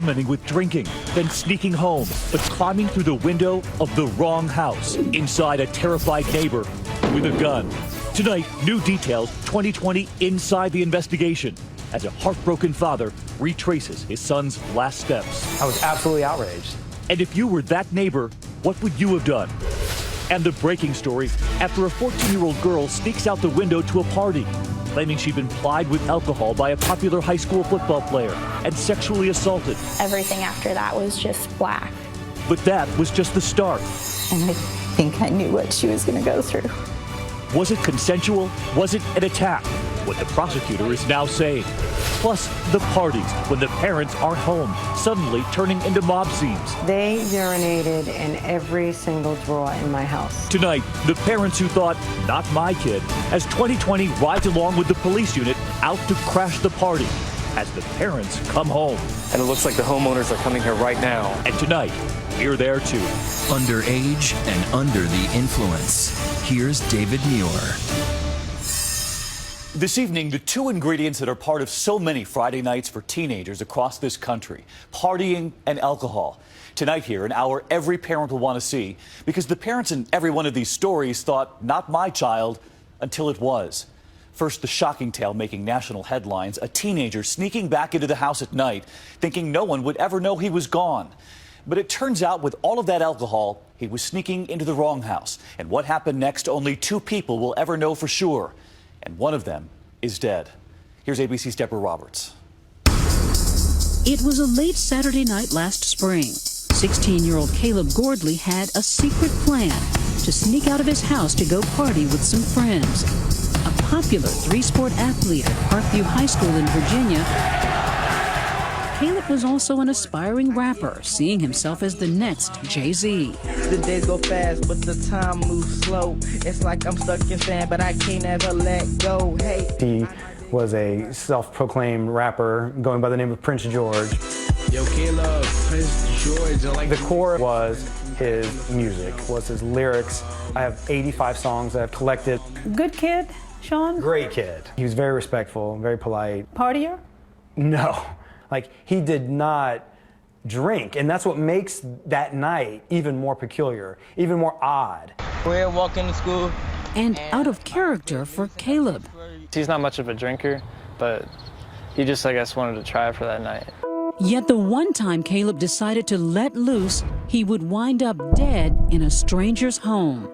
experimenting with drinking, then sneaking home, but climbing through the window of the wrong house, inside a terrified neighbor with a gun. Tonight, new details, 2020 inside the investigation, as a heartbroken father retraces his son's last steps. I was absolutely outraged. And if you were that neighbor, what would you have done? And the breaking story, after a 14-year-old girl sneaks out the window to a party, claiming she'd been plied with alcohol by a popular high school football player and sexually assaulted. Everything after that was just black. But that was just the start. And I think I knew what she was going to go through. Was it consensual? Was it an attack? What the prosecutor is now saying. Plus, the parties when the parents aren't home, suddenly turning into mob scenes. They urinated in every single drawer in my house. Tonight, the parents who thought, not my kid, as 2020 rides along with the police unit out to crash the party as the parents come home. And it looks like the homeowners are coming here right now. And tonight, we're there too. Underage and under the influence. Here's David Muir. This evening, the two ingredients that are part of so many Friday nights for teenagers across this country, partying and alcohol. Tonight here, an hour every parent will want to see, because the parents in every one of these stories thought, not my child, until it was. First, the shocking tale making national headlines, a teenager sneaking back into the house at night, thinking no one would ever know he was gone. But it turns out with all of that alcohol, he was sneaking into the wrong house. And what happened next, only two people will ever know for sure. And one of them is dead. Here's ABC's Deborah Roberts. It was a late Saturday night last spring. 16-year-old Caleb Gordley had a secret plan to sneak out of his house to go party with some friends. A popular three-sport athlete at Parkview High School in Virginia, Caleb was also an aspiring rapper, seeing himself as the next Jay-Z. The days go fast, but the time moves slow. It's like I'm stuck in sand, but I can't ever let go. Hey. He was a self-proclaimed rapper going by the name of Prince George. Yo, Caleb, Prince George. The core was his music, was his lyrics. I have 85 songs that I've collected. Good kid, Sean? Great kid. He was very respectful, very polite. Partier? No. Like, he did not drink, and that's what makes that night even more peculiar, even more odd. We're walking to school. And out of character for Caleb. He's not much of a drinker, but he just, I guess, wanted to try it for that night. Yet the one time Caleb decided to let loose, he would wind up dead in a stranger's home.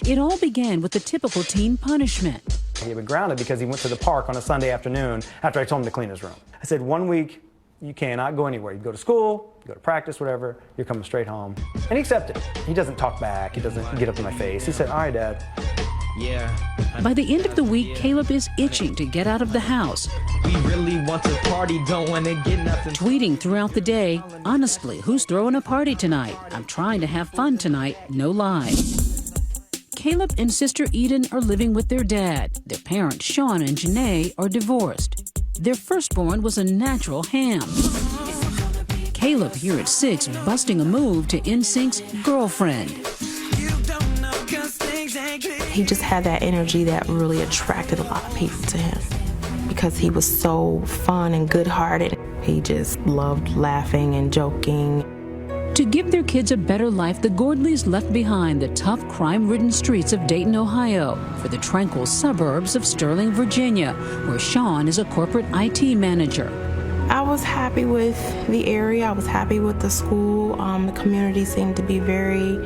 It all began with the typical teen punishment. He had been grounded because he went to the park on a Sunday afternoon after I told him to clean his room. I said, 1 week, you cannot go anywhere. You go to school, you go to practice, whatever, you're coming straight home. And he accepted. He doesn't talk back. He doesn't get up in my face. He said, all right, Dad. Yeah. By the end of the week, Caleb is itching to get out of the house. We really want to party, don't want to get nothing. Tweeting throughout the day, honestly, who's throwing a party tonight? I'm trying to have fun tonight, no lie. Caleb and sister Eden are living with their dad. Their parents, Sean and Janae, are divorced. Their firstborn was a natural ham. Caleb, here at 6, busting a move to NSYNC's Girlfriend. He just had that energy that really attracted a lot of people to him because he was so fun and good-hearted. He just loved laughing and joking. To give their kids a better life, the Gordleys left behind the tough, crime-ridden streets of Dayton, Ohio, for the tranquil suburbs of Sterling, Virginia, where Sean is a corporate IT manager. I was happy with the area. I was happy with the school. The community seemed to be very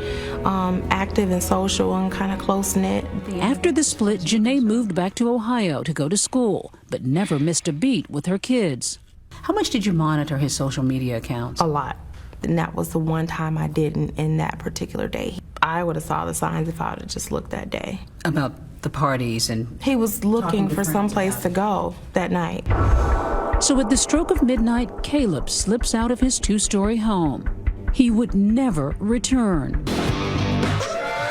active and social and kind of close-knit. After the split, Janae moved back to Ohio to go to school, but never missed a beat with her kids. How much did you monitor his social media accounts? A lot. And that was the one time I didn't in that particular day. I would have saw the signs if I would have just looked that day. About the parties and... He was looking for someplace to go that night. So at the stroke of midnight, Caleb slips out of his 2-story home. He would never return.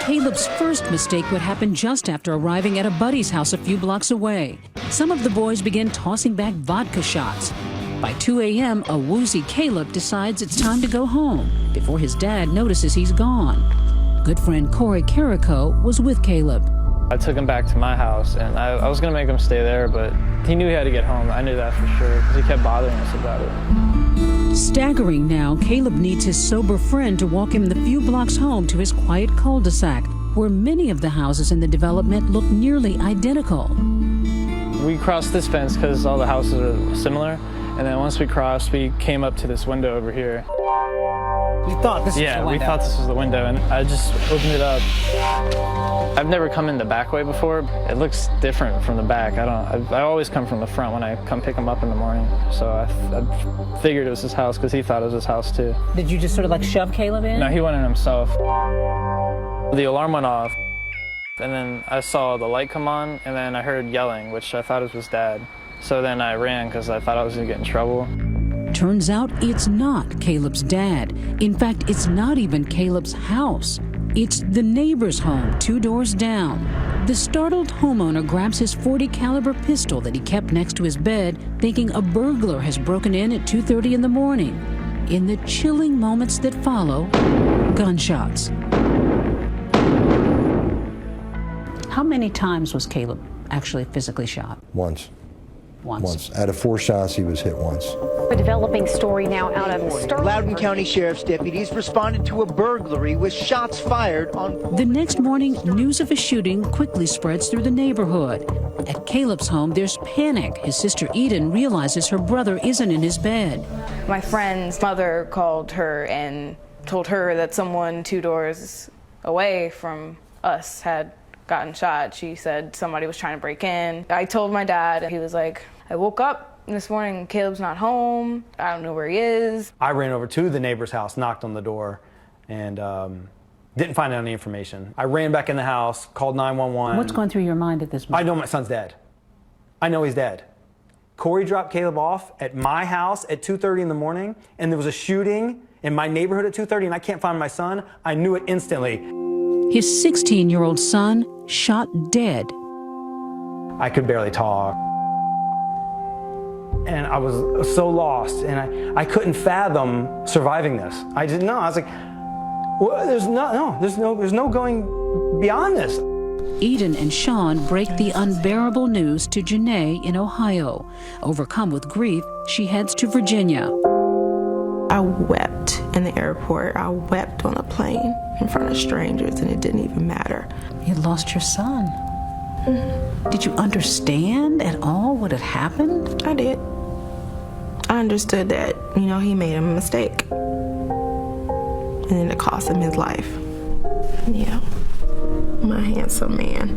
Caleb's first mistake would happen just after arriving at a buddy's house a few blocks away. Some of the boys began tossing back vodka shots. By 2 a.m., a woozy Caleb decides it's time to go home before his dad notices he's gone. Good friend Corey Carrico was with Caleb. I took him back to my house, and I was going to make him stay there, but he knew he had to get home. I knew that for sure, because he kept bothering us about it. Staggering now, Caleb needs his sober friend to walk him the few blocks home to his quiet cul-de-sac, where many of the houses in the development look nearly identical. We crossed this fence because all the houses are similar, and then once we crossed, we came up to this window over here. You thought this was the window? Yeah, we thought this was the window, and I just opened it up. I've never come in the back way before. It looks different from the back. I always come from the front when I come pick him up in the morning. So I figured it was his house because he thought it was his house too. Did you just sort of like shove Caleb in? No, he went in himself. The alarm went off, and then I saw the light come on, and then I heard yelling, which I thought it was his dad. So then I ran because I thought I was going to get in trouble. Turns out it's not Caleb's dad. In fact, it's not even Caleb's house. It's the neighbor's home 2 doors down. The startled homeowner grabs his .40 caliber pistol that he kept next to his bed, thinking a burglar has broken in at 2:30 in the morning. In the chilling moments that follow, gunshots. How many times was Caleb actually physically shot? Once. Once. Out of 4 shots, he was hit once. A developing story now out of Sterling. Loudoun County Sheriff's deputies responded to a burglary with shots fired on... The next morning, news of a shooting quickly spreads through the neighborhood. At Caleb's home, there's panic. His sister Eden realizes her brother isn't in his bed. My friend's mother called her and told her that someone 2 doors away from us had gotten shot. She said somebody was trying to break in. I told my dad, he was like, I woke up this morning, Caleb's not home. I don't know where he is. I ran over to the neighbor's house, knocked on the door, and didn't find out any information. I ran back in the house, called 911. What's going through your mind at this moment? I know my son's dead. I know he's dead. Corey dropped Caleb off at my house at 2:30 in the morning, and there was a shooting in my neighborhood at 2:30, and I can't find my son. I knew it instantly. His 16-year-old son shot dead. I could barely talk. And I was so lost, and I couldn't fathom surviving this. I didn't know. I was like, well, there's no going beyond this. Eden and Sean break the unbearable news to Janae in Ohio. Overcome with grief, she heads to Virginia. I wept in the airport. I wept on a plane in front of strangers, and it didn't even matter. You lost your son. Mm-hmm. Did you understand at all what had happened? I did. I understood that, he made a mistake. And then it cost him his life. Yeah, my handsome man.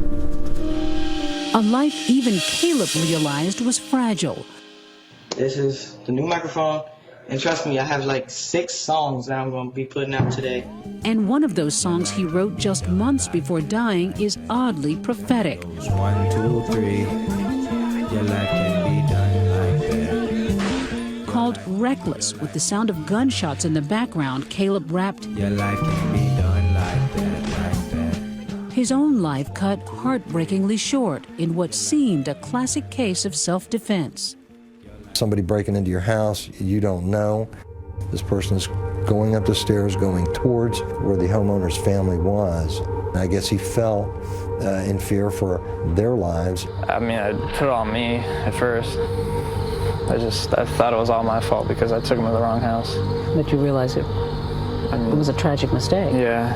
A life even Caleb realized was fragile. This is the new microphone. And trust me, I have like 6 songs that I'm going to be putting out today. And one of those songs he wrote just months before dying is oddly prophetic. 1, 2, 3, your life can be done like that. Called Reckless, with the sound of gunshots in the background, Caleb rapped, your life can be done like that. His own life cut heartbreakingly short in what seemed a classic case of self-defense. Somebody breaking into your house, you don't know. This person is going up the stairs, going towards where the homeowner's family was. I guess he fell in fear for their lives. I mean, I put it on me at first. I thought it was all my fault because I took him to the wrong house. But you realize it was a tragic mistake. Yeah.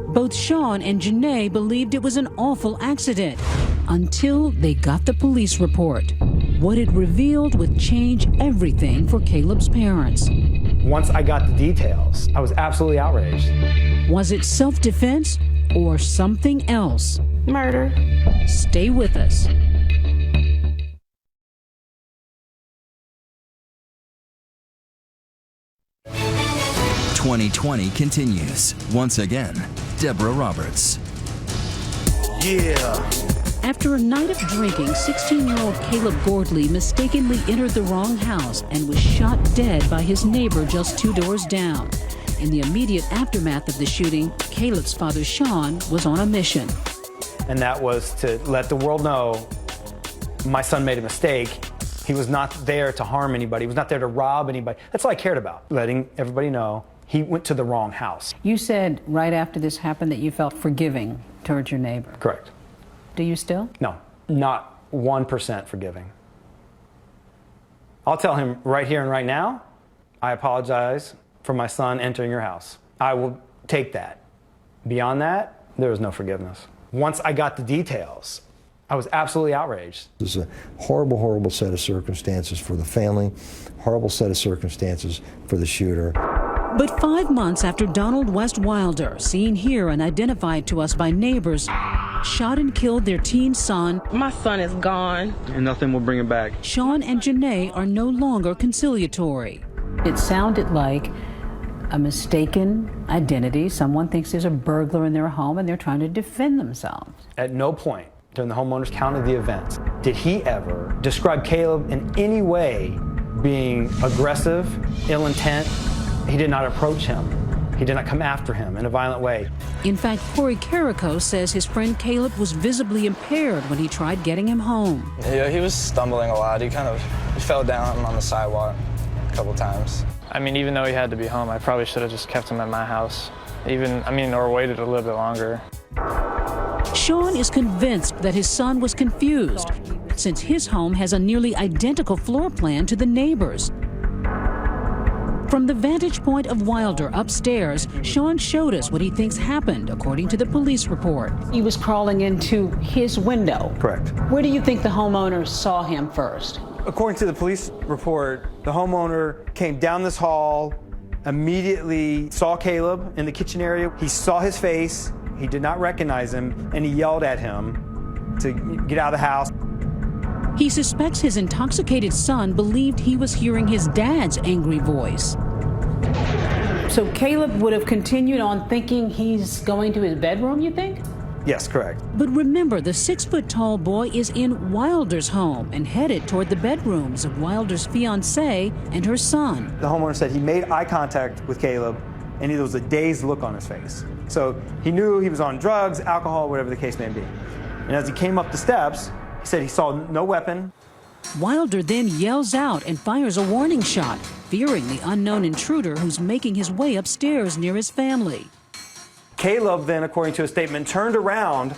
Both Sean and Janae believed it was an awful accident until they got the police report. What it revealed would change everything for Caleb's parents. Once I got the details, I was absolutely outraged. Was it self-defense or something else? Murder. Stay with us. "2020 continues. Once again, Deborah Roberts. Yeah. After a night of drinking, 16-year-old Caleb Gordley mistakenly entered the wrong house and was shot dead by his neighbor just 2 doors down. In the immediate aftermath of the shooting, Caleb's father, Sean, was on a mission. And that was to let the world know my son made a mistake. He was not there to harm anybody. He was not there to rob anybody. That's all I cared about, letting everybody know he went to the wrong house. You said right after this happened that you felt forgiving towards your neighbor. Correct. Do you still? No, not 1% forgiving. I'll tell him right here and right now, I apologize for my son entering your house. I will take that. Beyond that, there was no forgiveness. Once I got the details, I was absolutely outraged. It was a horrible, horrible set of circumstances for the family, horrible set of circumstances for the shooter. But 5 months after Donald West Wilder, seen here and identified to us by neighbors, shot and killed their teen son, My son is gone. And nothing will bring him back. Sean and Janae are no longer conciliatory. It sounded like a mistaken identity. Someone thinks there's a burglar in their home and they're trying to defend themselves. At no point during the homeowner's count of the events did he ever describe Caleb in any way being aggressive, ill intent. He did not approach him. He did not come after him in a violent way. In fact, Corey Carrico says his friend Caleb was visibly impaired when he tried getting him home. Yeah, he was stumbling a lot. He fell down on the sidewalk a couple times. I mean, even though he had to be home, I probably should have just kept him at my house. Or waited a little bit longer. Sean is convinced that his son was confused, since his home has a nearly identical floor plan to the neighbor's. From the vantage point of Wilder upstairs, Sean showed us what he thinks happened, according to the police report. He was crawling into his window. Correct. Where do you think the homeowner saw him first? According to the police report, the homeowner came down this hall, immediately saw Caleb in the kitchen area. He saw his face, he did not recognize him, and he yelled at him to get out of the house. He suspects his intoxicated son believed he was hearing his dad's angry voice. So Caleb would have continued on thinking he's going to his bedroom, you think? Yes, correct. But remember, the 6-foot-tall boy is in Wilder's home and headed toward the bedrooms of Wilder's fiancée and her son. The homeowner said he made eye contact with Caleb, and there was a dazed look on his face. So he knew he was on drugs, alcohol, whatever the case may be. And as he came up the steps, he said he saw no weapon. Wilder then yells out and fires a warning shot, fearing the unknown intruder who's making his way upstairs near his family. Caleb then, according to a statement, turned around,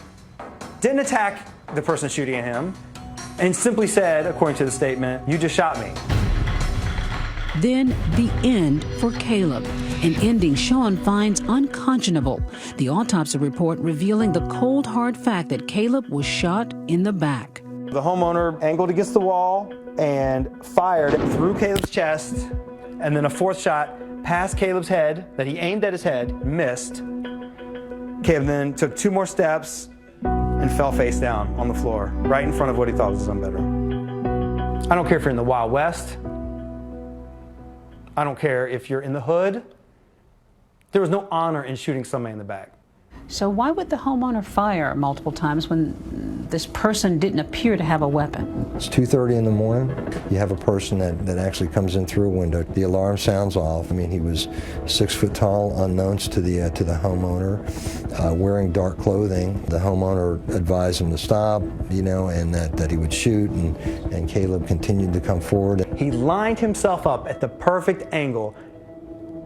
didn't attack the person shooting at him, and simply said, according to the statement, "You just shot me." Then the end for Caleb, an ending Sean finds unconscionable. The autopsy report revealing the cold, hard fact that Caleb was shot in the back. The homeowner angled against the wall and fired through Caleb's chest, and then a fourth shot past Caleb's head that he aimed at his head, missed. Caleb then took 2 more steps and fell face down on the floor, right in front of what he thought was his own bedroom. I don't care if you're in the Wild West. I don't care if you're in the hood. There was no honor in shooting somebody in the back. So why would the homeowner fire multiple times when this person didn't appear to have a weapon? It's 2:30 in the morning. You have a person that actually comes in through a window. The alarm sounds off. I mean, he was 6 foot tall, unknowns to the homeowner, wearing dark clothing. The homeowner advised him to stop, and that he would shoot, and Caleb continued to come forward. He lined himself up at the perfect angle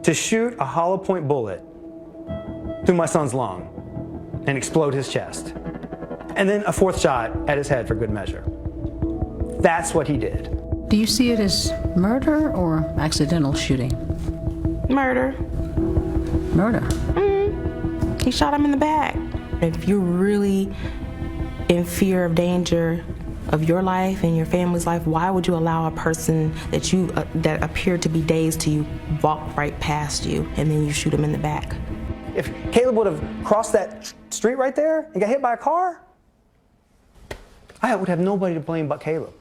to shoot a hollow point bullet through my son's lung and explode his chest. And then a fourth shot at his head for good measure. That's what he did. Do you see it as murder or accidental shooting? Murder. Murder? He shot him in the back. If you're really in fear of danger of your life and your family's life, why would you allow a person that appeared to be dazed to you walk right past you and then you shoot him in the back? If Caleb would have crossed that street right there and got hit by a car, I would have nobody to blame but Caleb.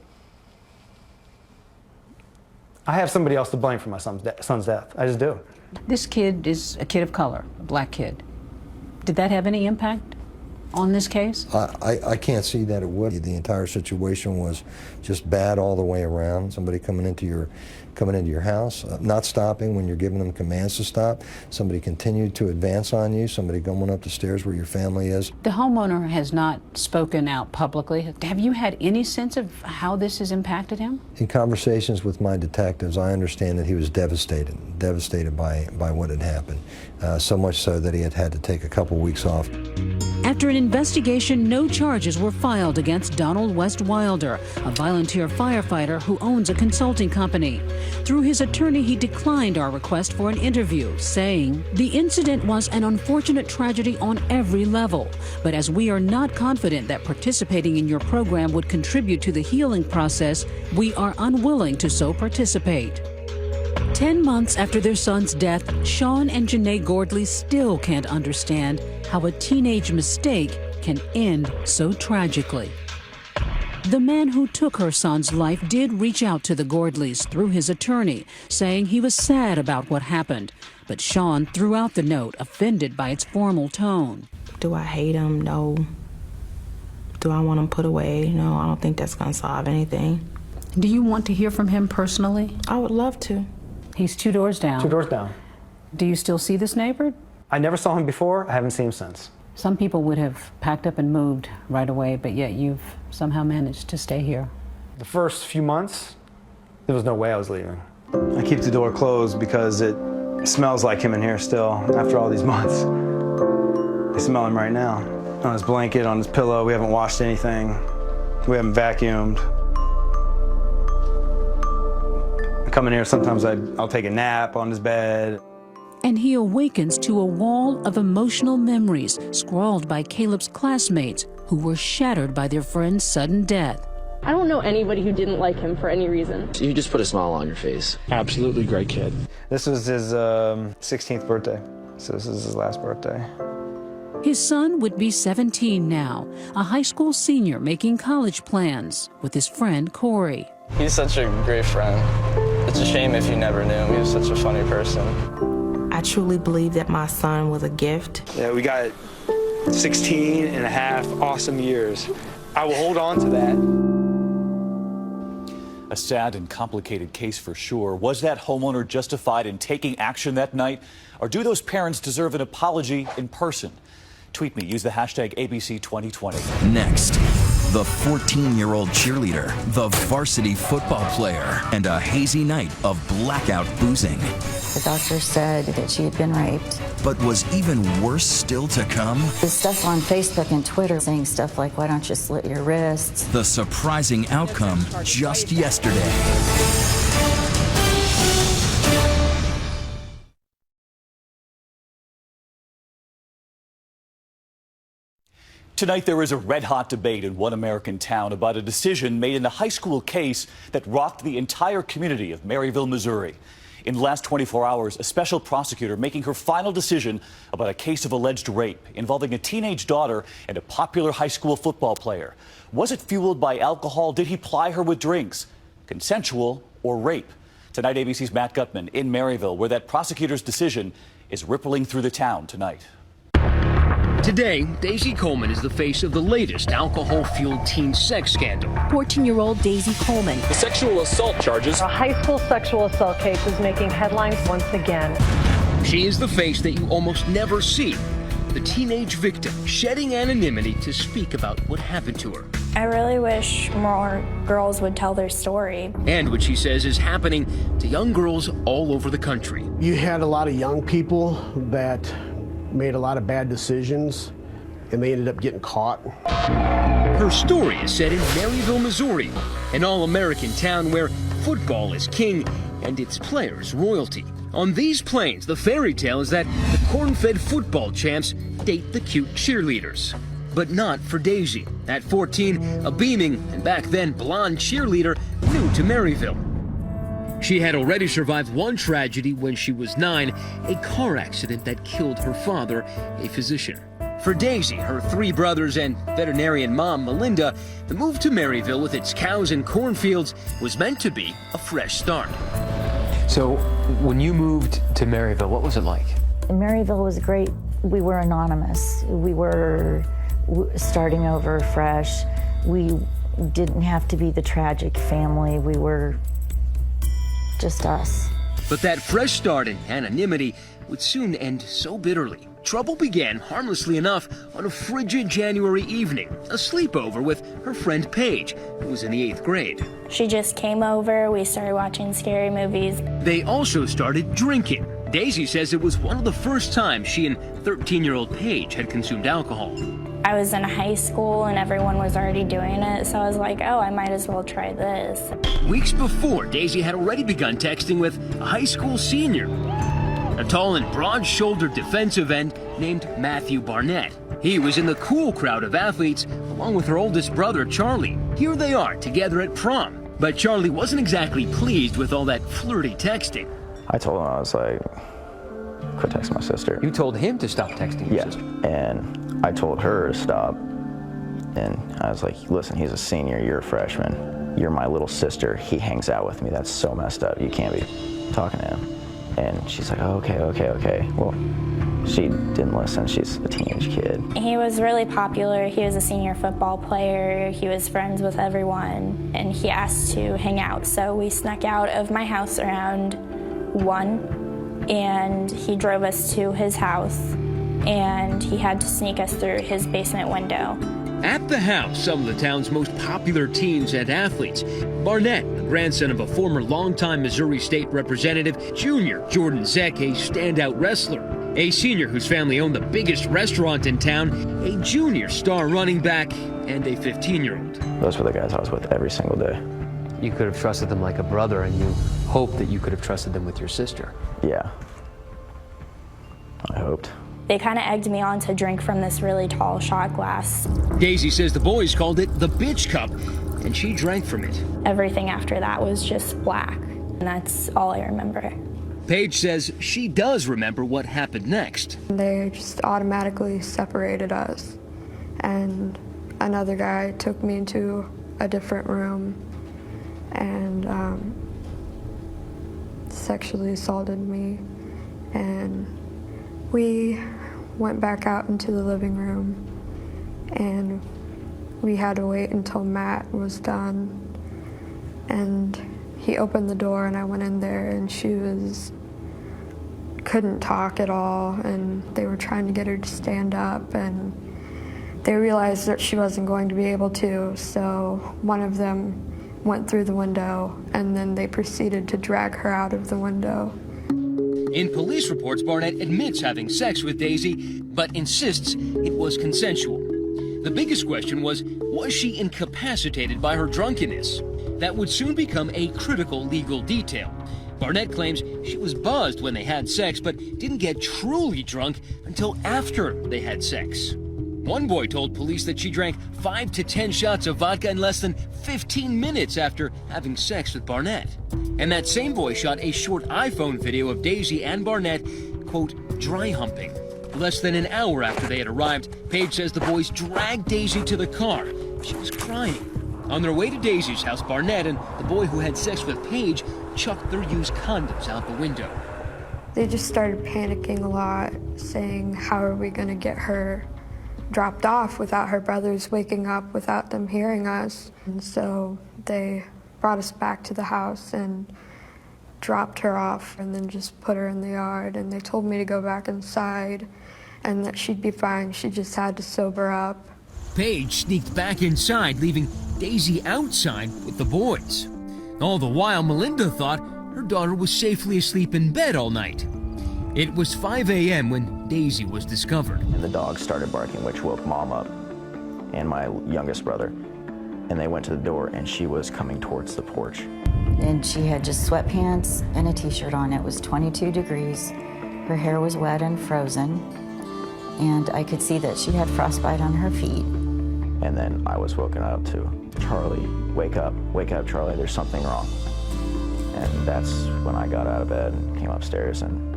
I have somebody else to blame for my son's death. I just do. This kid is a kid of color, a black kid. Did that have any impact on this case? I can't see that it would. The entire situation was just bad all the way around. Somebody coming into your house, not stopping when you're giving them commands to stop. Somebody continued to advance on you. Somebody going up the stairs where your family is. The homeowner has not spoken out publicly. Have you had any sense of how this has impacted him? In conversations with my detectives, I understand that he was devastated by what had happened. So much so that he had to take a couple weeks off. After an investigation, no charges were filed against Donald West Wilder, a volunteer firefighter who owns a consulting company. Through his attorney, he declined our request for an interview, saying, "The incident was an unfortunate tragedy on every level, but as we are not confident that participating in your program would contribute to the healing process, we are unwilling to so participate." 10 months after their son's death, Sean and Janae Gordley still can't understand how a teenage mistake can end so tragically. The man who took her son's life did reach out to the Gordleys through his attorney, saying he was sad about what happened. But Sean threw out the note, offended by its formal tone. Do I hate him? No. Do I want him put away? No, I don't think that's going to solve anything. Do you want to hear from him personally? I would love to. He's 2 doors down. 2 doors down. Do you still see this neighbor? I never saw him before. I haven't seen him since. Some people would have packed up and moved right away, but yet you've somehow managed to stay here. The first few months, there was no way I was leaving. I keep the door closed because it smells like him in here still after all these months. I smell him right now. On his blanket, on his pillow. We haven't washed anything. We haven't vacuumed. I come in here, sometimes I'll take a nap on his bed. And he awakens to a wall of emotional memories scrawled by Caleb's classmates who were shattered by their friend's sudden death. I don't know anybody who didn't like him for any reason. You just put a smile on your face. Absolutely great kid. This was his 16th birthday, so this is his last birthday. His son would be 17 now, a high school senior making college plans with his friend Corey. He's such a great friend. It's a shame if you never knew him. He was such a funny person. I truly believe that my son was a gift. Yeah, we got 16 and a half awesome years. I will hold on to that. A sad and complicated case for sure. Was that homeowner justified in taking action that night? Or do those parents deserve an apology in person? Tweet me, use the hashtag ABC2020. Next, the 14-year-old cheerleader, the varsity football player, and a hazy night of blackout boozing. The doctor said that she had been raped. But was even worse still to come? The stuff on Facebook and Twitter saying stuff like, "Why don't you slit your wrists?" The surprising outcome just yesterday. Tonight, there is a red-hot debate in one American town about a decision made in a high school case that rocked the entire community of Maryville, Missouri. In the last 24 hours, a special prosecutor making her final decision about a case of alleged rape involving a teenage daughter and a popular high school football player. Was it fueled by alcohol? Did he ply her with drinks? Consensual or rape? Tonight, ABC's Matt Gutman in Maryville, where that prosecutor's decision is rippling through the town tonight. Today, Daisy Coleman is the face of the latest alcohol-fueled teen sex scandal. 14-year-old Daisy Coleman. The sexual assault charges. A high school sexual assault case is making headlines once again. She is the face that you almost never see. The teenage victim shedding anonymity to speak about what happened to her. I really wish more girls would tell their story. And what she says is happening to young girls all over the country. You had a lot of young people that made a lot of bad decisions, and they ended up getting caught. Her story is set in Maryville, Missouri, an all-American town where football is king and its players royalty. On these plains, the fairy tale is that the corn-fed football champs date the cute cheerleaders. But not for Daisy. At 14, a beaming and back then blonde cheerleader new to Maryville. She had already survived one tragedy when she was 9, a car accident that killed her father, a physician. For Daisy, her 3 brothers, and veterinarian mom, Melinda, the move to Maryville with its cows and cornfields was meant to be a fresh start. So, when you moved to Maryville, what was it like? Maryville was great. We were anonymous. We were starting over fresh. We didn't have to be the tragic family. We were just us. But that fresh start in anonymity would soon end so bitterly. Trouble began, harmlessly enough, on a frigid January evening, a sleepover with her friend Paige, who was in the 8th grade. She just came over, we started watching scary movies. They also started drinking. Daisy says it was one of the first times she and 13-year-old Paige had consumed alcohol. I was in high school and everyone was already doing it, so I was like, oh, I might as well try this. Weeks before, Daisy had already begun texting with a high school senior, a tall and broad-shouldered defensive end named Matthew Barnett. He was in the cool crowd of athletes, along with her oldest brother, Charlie. Here they are, together at prom. But Charlie wasn't exactly pleased with all that flirty texting. I told him, I was like, quit texting my sister. You told him to stop texting your sister? And I told her to stop. And I was like, listen, he's a senior, you're a freshman. You're my little sister, he hangs out with me. That's so messed up, you can't be talking to him. And she's like, oh, okay. Well, she didn't listen. She's a teenage kid. He was really popular. He was a senior football player. He was friends with everyone, and he asked to hang out. So we snuck out of my house around 1, and he drove us to his house, and he had to sneak us through his basement window. At the house, some of the town's most popular teens and athletes. Barnett, the grandson of a former longtime Missouri State Representative, junior Jordan Zek, a standout wrestler. A senior whose family owned the biggest restaurant in town, a junior star running back, and a 15-year-old. Those were the guys I was with every single day. You could have trusted them like a brother, and you hoped that you could have trusted them with your sister. Yeah, I hoped. They kind of egged me on to drink from this really tall shot glass. Daisy says the boys called it the bitch cup, and she drank from it. Everything after that was just black, and that's all I remember. Paige says she does remember what happened next. They just automatically separated us, and another guy took me into a different room and sexually assaulted me, and we went back out into the living room, and we had to wait until Matt was done, and he opened the door and I went in there, and she couldn't talk at all, and they were trying to get her to stand up, and they realized that she wasn't going to be able to, so one of them went through the window, and then they proceeded to drag her out of the window. In police reports, Barnett admits having sex with Daisy, but insists it was consensual. The biggest question was she incapacitated by her drunkenness? That would soon become a critical legal detail. Barnett claims she was buzzed when they had sex, but didn't get truly drunk until after they had sex. One boy told police that she drank 5 to 10 shots of vodka in less than 15 minutes after having sex with Barnett. And that same boy shot a short iPhone video of Daisy and Barnett, quote, dry humping. Less than an hour after they had arrived, Paige says the boys dragged Daisy to the car. She was crying. On their way to Daisy's house, Barnett and the boy who had sex with Paige chucked their used condoms out the window. They just started panicking a lot, saying, how are we going to get her dropped off without her brothers waking up, without them hearing us? And so they brought us back to the house and dropped her off and then just put her in the yard. And they told me to go back inside and that she'd be fine. She just had to sober up. Paige sneaked back inside, leaving Daisy outside with the boys. All the while, Melinda thought her daughter was safely asleep in bed all night. It was 5 a.m. when Daisy was discovered. And the dog started barking, which woke Mom up and my youngest brother. And they went to the door, and she was coming towards the porch. And she had just sweatpants and a t-shirt on. It was 22 degrees. Her hair was wet and frozen. And I could see that she had frostbite on her feet. And then I was woken up to, Charlie, wake up, Charlie, there's something wrong. And that's when I got out of bed and came upstairs, and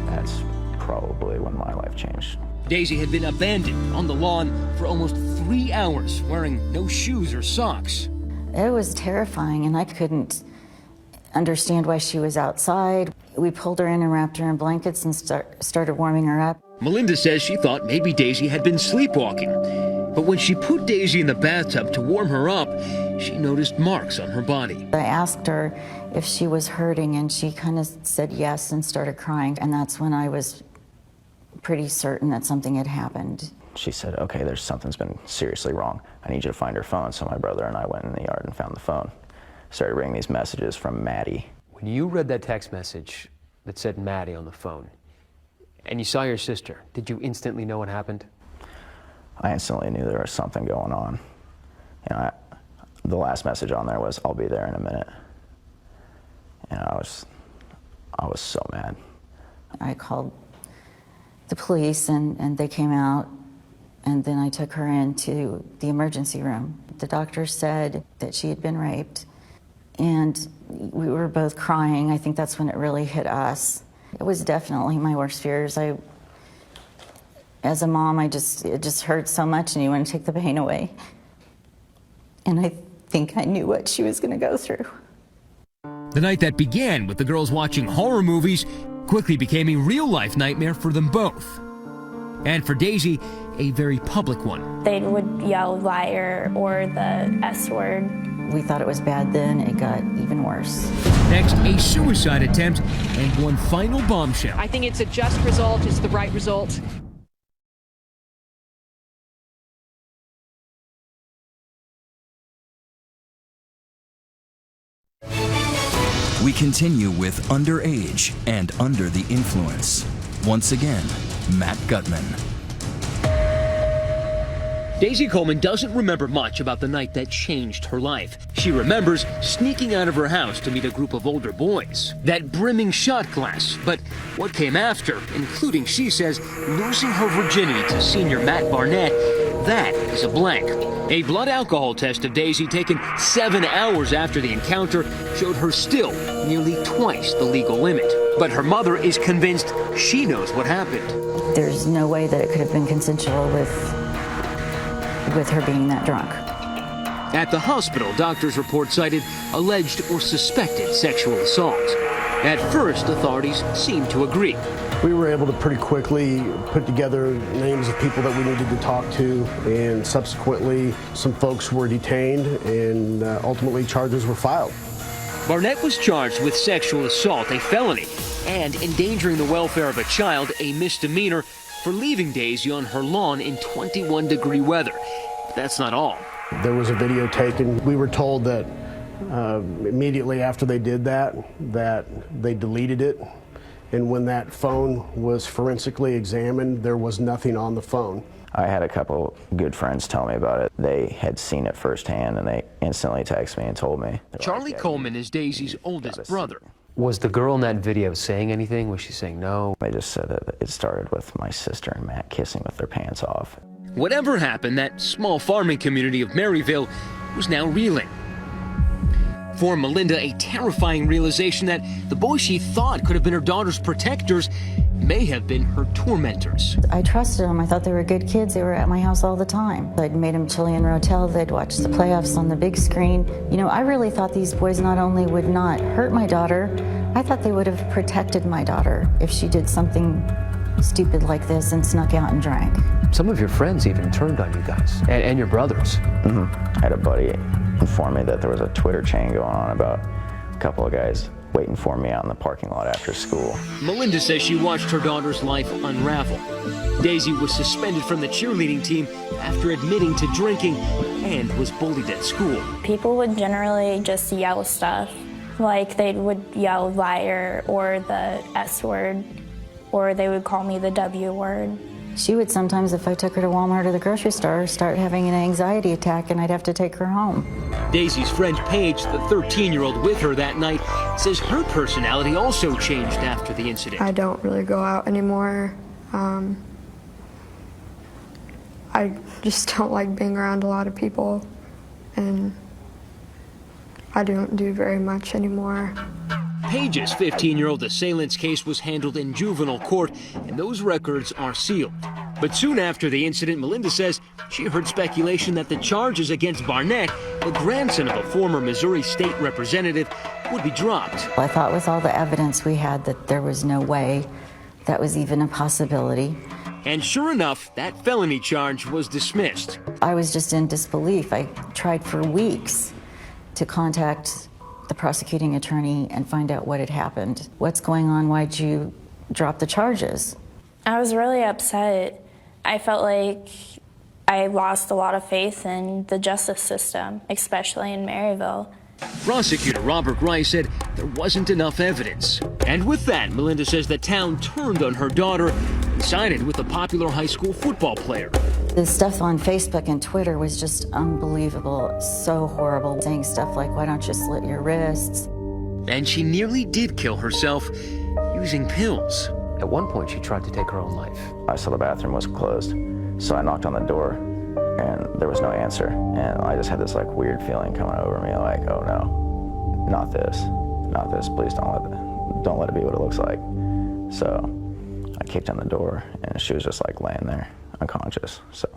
that's probably when my life changed. Daisy had been abandoned on the lawn for almost 3 hours, wearing no shoes or socks. It was terrifying, and I couldn't understand why she was outside. We pulled her in and wrapped her in blankets and started warming her up. Melinda says she thought maybe Daisy had been sleepwalking. But when she put Daisy in the bathtub to warm her up, she noticed marks on her body. I asked her if she was hurting, and she kind of said yes and started crying. And that's when I was pretty certain that something had happened. She said, okay, something's been seriously wrong. I need you to find her phone. So my brother and I went in the yard and found the phone. Started reading these messages from Maddie. When you read that text message that said Maddie on the phone, and you saw your sister, did you instantly know what happened? I instantly knew there was something going on. You know, the last message on there was, "I'll be there in a minute." And I was so mad. I called the police and they came out, and then I took her into the emergency room. The doctor said that she had been raped, and we were both crying. I think that's when it really hit us. It was definitely my worst fears. As a mom, it just hurt so much, and you want to take the pain away. And I think I knew what she was going to go through. The night that began with the girls watching horror movies quickly became a real-life nightmare for them both. And for Daisy, a very public one. They would yell liar or the S word. We thought it was bad then. It got even worse. Next, a suicide attempt and one final bombshell. I think it's a just result. It's the right result. We continue with Underage and Under the Influence. Once again, Matt Gutman. Daisy Coleman doesn't remember much about the night that changed her life. She remembers sneaking out of her house to meet a group of older boys. That brimming shot glass. But what came after, including, she says, losing her virginity to senior Matt Barnett, that is a blank. A blood alcohol test of Daisy taken 7 hours after the encounter showed her still nearly twice the legal limit. But her mother is convinced she knows what happened. There's no way that it could have been consensual with her being that drunk. At the hospital, doctors' report cited alleged or suspected sexual assault. At first, authorities seemed to agree. We were able to pretty quickly put together names of people that we needed to talk to, and subsequently some folks were detained, and ultimately charges were filed. Barnett was charged with sexual assault, a felony, and endangering the welfare of a child, a misdemeanor, for leaving Daisy on her lawn in 21-degree weather. But that's not all. There was a video taken. We were told that immediately after they did that they deleted it. And when that phone was forensically examined, there was nothing on the phone. I had a couple good friends tell me about it. They had seen it firsthand, and they instantly texted me and told me. Charlie Coleman is Daisy's oldest brother. Was the girl in that video saying anything? Was she saying no? They just said that it started with my sister and Matt kissing with their pants off. Whatever happened, that small farming community of Maryville was now reeling. For Melinda, a terrifying realization that the boys she thought could have been her daughter's protectors may have been her tormentors. I trusted them. I thought they were good kids. They were at my house all the time. I'd made them chili and rotel. They'd watch the playoffs on the big screen. You know, I really thought these boys not only would not hurt my daughter, I thought they would have protected my daughter if she did something stupid like this and snuck out and drank. Some of your friends even turned on you guys, and your brothers. I had a buddy inform me that there was a Twitter chain going on about a couple of guys waiting for me out in the parking lot after school. Melinda says she watched her daughter's life unravel. Daisy was suspended from the cheerleading team after admitting to drinking and was bullied at school. People would generally just yell stuff, like they would yell liar or the S word, or they would call me the W word. She would sometimes, if I took her to Walmart or the grocery store, start having an anxiety attack and I'd have to take her home. Daisy's friend Paige, the 13-year-old with her that night, says her personality also changed after the incident. I don't really go out anymore. I just don't like being around a lot of people, and I don't do very much anymore. Paige's 15-year-old assailant's case was handled in juvenile court, and those records are sealed. But soon after the incident, Melinda says she heard speculation that the charges against Barnett, the grandson of a former Missouri state representative, would be dropped. I thought with all the evidence we had that there was no way that was even a possibility. And sure enough, that felony charge was dismissed. I was just in disbelief. I tried for weeks to contact the prosecuting attorney and find out what had happened. What's going on? Why'd you drop the charges? I was really upset. I felt like I lost a lot of faith in the justice system, especially in Maryville. Prosecutor Robert Rice said there wasn't enough evidence. And with that, Melinda says the town turned on her daughter and sided with a popular high school football player. The stuff on Facebook and Twitter was just unbelievable, so horrible, saying stuff like, why don't you slit your wrists? And she nearly did kill herself using pills. At one point, she tried to take her own life. I saw the bathroom was closed, so I knocked on the door, and there was no answer. And I just had this like weird feeling coming over me, like, oh no, not this, please don't let it be what it looks like. So I kicked on the door, and she was just like laying there, unconscious, so.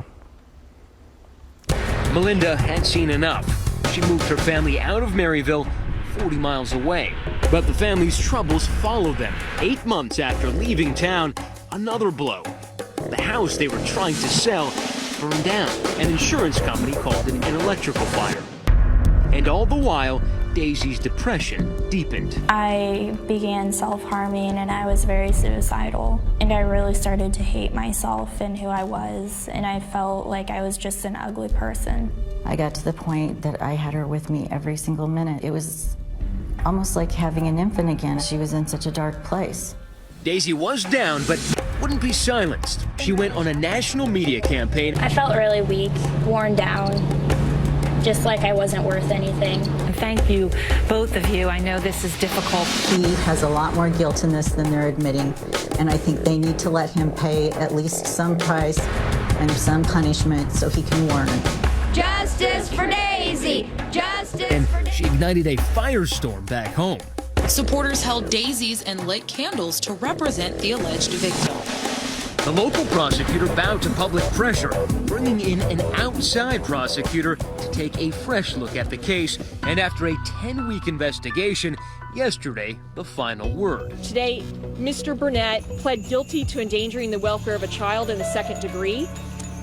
Melinda had seen enough. She moved her family out of Maryville, 40 miles away. But the family's troubles followed them. 8 months after leaving town, another blow. The house they were trying to sell burned down. An insurance company called it an electrical fire. And all the while, Daisy's depression deepened. I began self-harming and I was very suicidal. And I really started to hate myself and who I was. And I felt like I was just an ugly person. I got to the point that I had her with me every single minute. It was almost like having an infant again. She was in such a dark place. Daisy was down, but wouldn't be silenced. She went on a national media campaign. I felt really weak, worn down, just like I wasn't worth anything. Thank you, both of you. I know this is difficult. He has a lot more guilt in this than they're admitting, and I think they need to let him pay at least some price and some punishment so he can learn. Justice for Daisy! Justice and for Daisy! She ignited a firestorm back home. Supporters held daisies and lit candles to represent the alleged victim. The local prosecutor bowed to public pressure, bringing in an outside prosecutor to take a fresh look at the case. And after a 10-week investigation, yesterday, the final word. Today, Mr. Burnett pled guilty to endangering the welfare of a child in the second degree.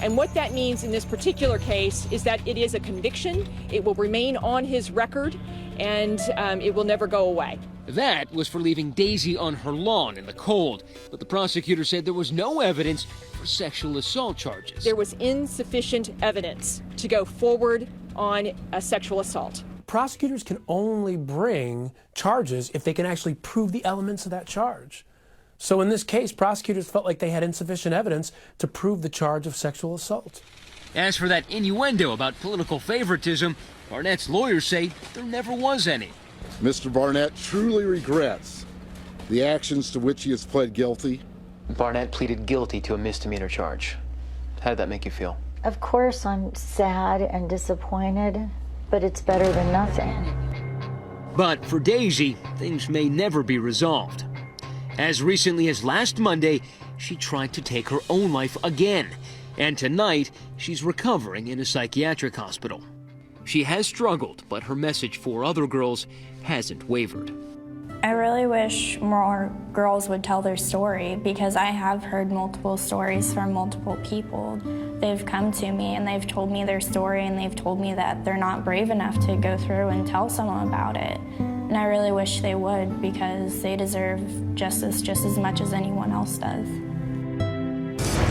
And what that means in this particular case is that it is a conviction. It will remain on his record, and it will never go away. That was for leaving Daisy on her lawn in the cold. But the prosecutor said there was no evidence for sexual assault charges. There was insufficient evidence to go forward on a sexual assault. Prosecutors can only bring charges if they can actually prove the elements of that charge. So in this case, prosecutors felt like they had insufficient evidence to prove the charge of sexual assault. As for that innuendo about political favoritism, Barnett's lawyers say there never was any. Mr. Barnett truly regrets the actions to which he has pled guilty. Barnett pleaded guilty to a misdemeanor charge. How did that make you feel? Of course, I'm sad and disappointed, but it's better than nothing. But for Daisy, things may never be resolved. As recently as last Monday, she tried to take her own life again. And tonight, she's recovering in a psychiatric hospital. She has struggled, but her message for other girls hasn't wavered. I really wish more girls would tell their story because I have heard multiple stories from multiple people. They've come to me and they've told me their story and they've told me that they're not brave enough to go through and tell someone about it. And I really wish they would because they deserve justice just as much as anyone else does.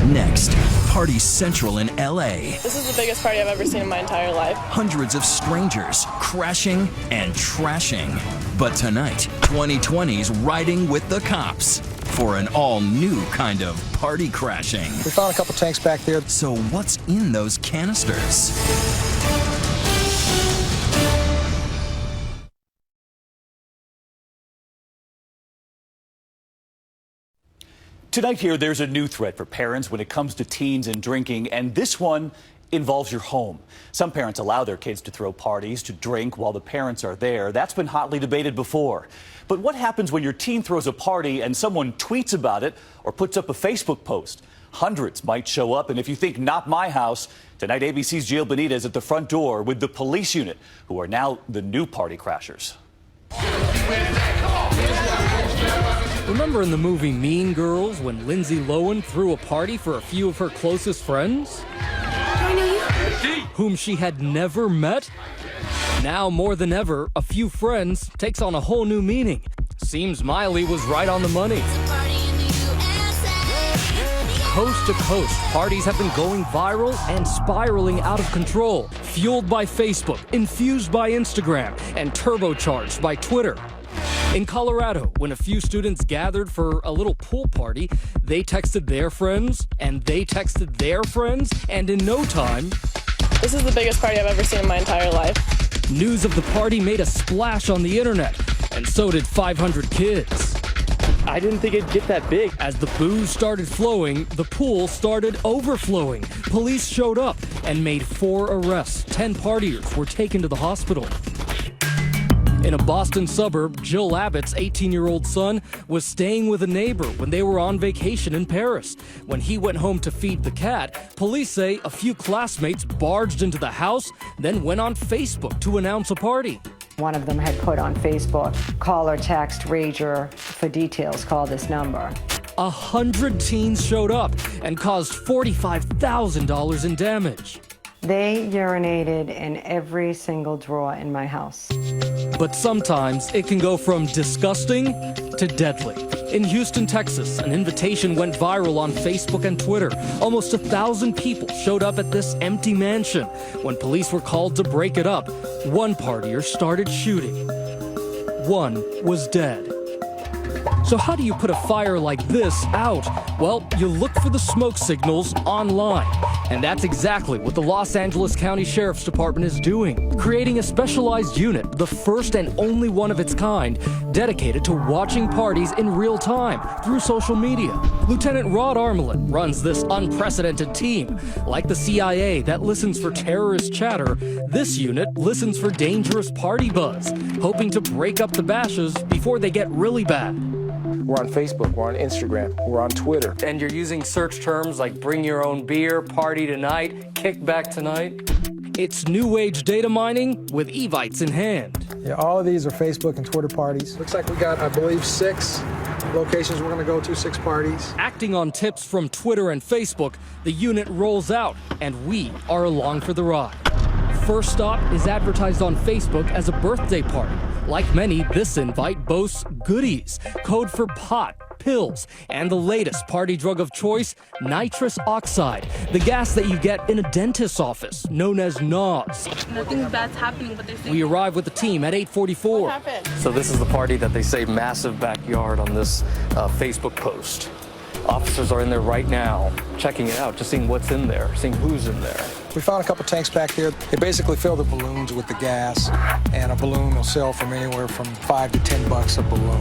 Next, Party Central in LA. This is the biggest party I've ever seen in my entire life. Hundreds of strangers crashing and trashing. But tonight, 2020's riding with the cops for an all-new kind of party crashing. We found a couple tanks back there. So what's in those canisters? Tonight here, there's a new threat for parents when it comes to teens and drinking, and this one involves your home. Some parents allow their kids to throw parties, to drink while the parents are there. That's been hotly debated before. But what happens when your teen throws a party and someone tweets about it or puts up a Facebook post? Hundreds might show up, and if you think not my house, tonight ABC's Jill Benitez is at the front door with the police unit, who are now the new party crashers. Remember in the movie Mean Girls when Lindsay Lohan threw a party for a few of her closest friends? Do I know you? Whom she had never met? Now more than ever, a few friends takes on a whole new meaning. Seems Miley was right on the money. Coast to coast, parties have been going viral and spiraling out of control, fueled by Facebook, infused by Instagram, and turbocharged by Twitter. In Colorado, when a few students gathered for a little pool party, they texted their friends, and they texted their friends, and in no time... This is the biggest party I've ever seen in my entire life. News of the party made a splash on the internet, and so did 500 kids. I didn't think it'd get that big. As the booze started flowing, the pool started overflowing. Police showed up and made 4 arrests. 10 partiers were taken to the hospital. In a Boston suburb, Jill Abbott's 18-year-old son was staying with a neighbor when they were on vacation in Paris. When he went home to feed the cat, police say a few classmates barged into the house, then went on Facebook to announce a party. One of them had put on Facebook, call or text Rager for details, call this number. 100 teens showed up and caused $45,000 in damage. They urinated in every single drawer in my house. But sometimes it can go from disgusting to deadly. In Houston, Texas, an invitation went viral on Facebook and Twitter. Almost 1,000 people showed up at this empty mansion. When police were called to break it up, one partier started shooting. One was dead. So how do you put a fire like this out? Well, you look for the smoke signals online. And that's exactly what the Los Angeles County Sheriff's Department is doing, creating a specialized unit, the first and only one of its kind, dedicated to watching parties in real time through social media. Lieutenant Rod Armelin runs this unprecedented team. Like the CIA that listens for terrorist chatter, this unit listens for dangerous party buzz, hoping to break up the bashes before they get really bad. We're on Facebook, we're on Instagram, we're on Twitter. And you're using search terms like bring your own beer, party tonight, kickback tonight. It's new age data mining with Evites in hand. Yeah, all of these are Facebook and Twitter parties. Looks like we got, I believe, 6 locations we're gonna go to, 6 parties. Acting on tips from Twitter and Facebook, the unit rolls out, and we are along for the ride. First stop is advertised on Facebook as a birthday party. Like many, this invite boasts goodies, code for pot, pills, and the latest party drug of choice, nitrous oxide, the gas that you get in a dentist's office, known as NOS. Nothing bad's happening, but they say... We arrive with the team at 8:44. What happened? So this is the party that they say massive backyard on this Facebook post. Officers are in there right now, checking it out, just seeing what's in there, seeing who's in there. We found a couple tanks back there. They basically fill the balloons with the gas, and a balloon will sell from anywhere from $5 to $10 a balloon.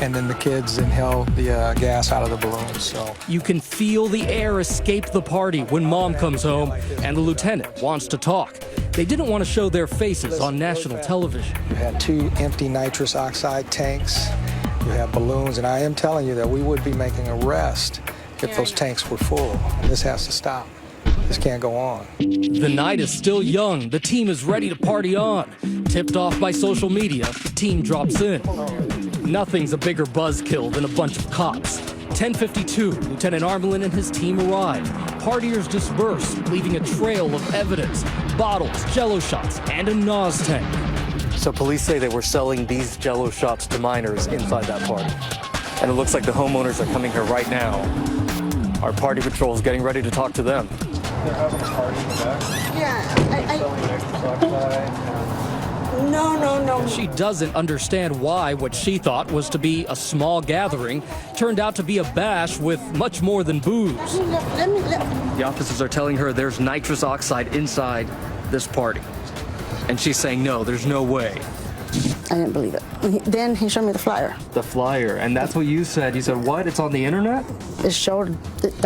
And then the kids inhale the gas out of the balloons. So you can feel the air escape the party when mom comes home and the lieutenant wants to talk. They didn't want to show their faces on national television. You had 2 empty nitrous oxide tanks. You have balloons, and I am telling you that we would be making an arrest if those tanks were full. And this has to stop. This can't go on. The night is still young. The team is ready to party on. Tipped off by social media, the team drops in. Nothing's a bigger buzzkill than a bunch of cops. 10:52, Lieutenant Armelin and his team arrive. Partiers disperse, leaving a trail of evidence, bottles, Jell-O shots, and a NOS tank. So police say they were selling these Jell-O shots to minors inside that party. And it looks like the homeowners are coming here right now. Our party patrol is getting ready to talk to them. They're having a party in the back? Yeah, No. She doesn't understand why what she thought was to be a small gathering turned out to be a bash with much more than booze. The officers are telling her there's nitrous oxide inside this party. And she's saying, no, there's no way. I didn't believe it. Then he showed me the flyer. The flyer, and that's what you said. You said, what? It's on the internet? It showed